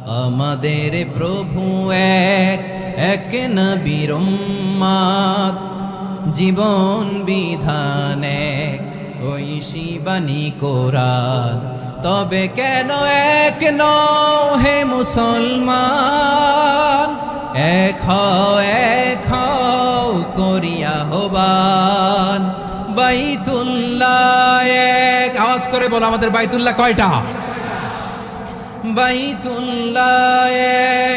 আমাদের প্রভু এক, এক নবীর উম্মত, জীবন বিধান এক, ঐশী বাণী কোরআন। তবে কেন এক নও হে মুসলমান, এক হও করিয়া আহ্বান। বাইতুল্লাহ এক, আওয়াজ করে বলো আমাদের বাইতুল্লাহ কয়টা? বাইতুল্লাহ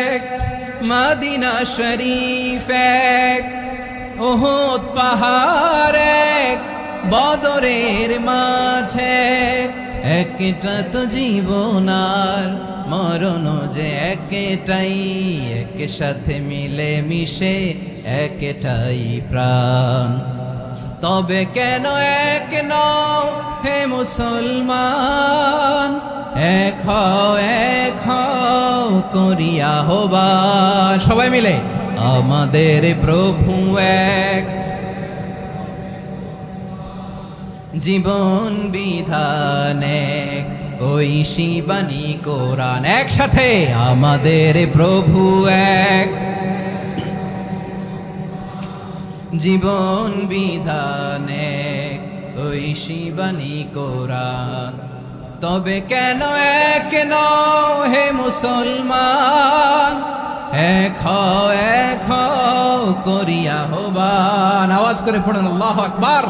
এক, মদিনা শরীফ এক, উহুদ পাহাড় এক, বদরের মাঠে একটা তো জীবন আর মরণ যে একটাই, এক সাথে মিলে মিশে একটাই প্রাণ। তবে কেন এক নও হে মুসলমান, এক হও করিয়া আহ্বান। সবাই মিলে আমাদের প্রভু এক, জীবন বিধান এক, ঐশী বাণী কোরআন। একসাথে আমাদের প্রভু এক, জীবন বিধান এক, ঐশী বাণী কোরআন। তবে কেন এক নও হে মুসলমান, এক হও করিয়া আহ্বান। আওয়াজ করে পড়ুন আল্লাহু আকবার।